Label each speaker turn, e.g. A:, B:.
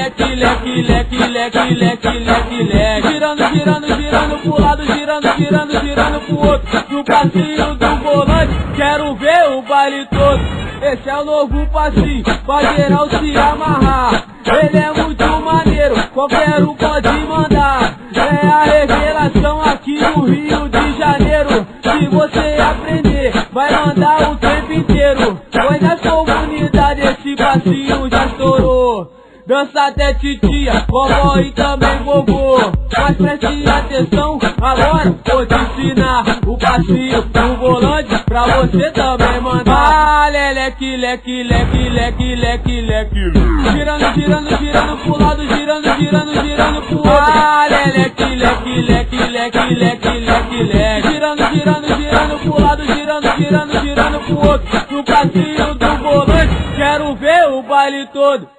A: leque, leque, leque, leque, leque, leque, leque. Girando, girando, girando pro lado, girando, girando, girando pro outro. No passinho do volante, quero ver o baile todo. Esse é o novo passinho, pra geral se amarrar. Ele é muito maneiro, qualquer um pode mandar. É a revelação aqui no Rio de Janeiro. Se você aprender, vai mandar o tempo inteiro. Pois nas comunidades esse passinho já estourou. Dança até titia, vovó e também vovô. Mas preste atenção, agora vou te ensinar o passinho do volante pra você também mandar. Ah, leque, leque, leque, leque, leque, leque. Girando, girando, girando pro lado, girando, girando, girando pro outro. Ah, leque, leque, leque, leque, leque, leque, leque. Girando, girando, girando pro lado, girando, girando, girando pro outro. No passinho do volante, quero ver o baile todo.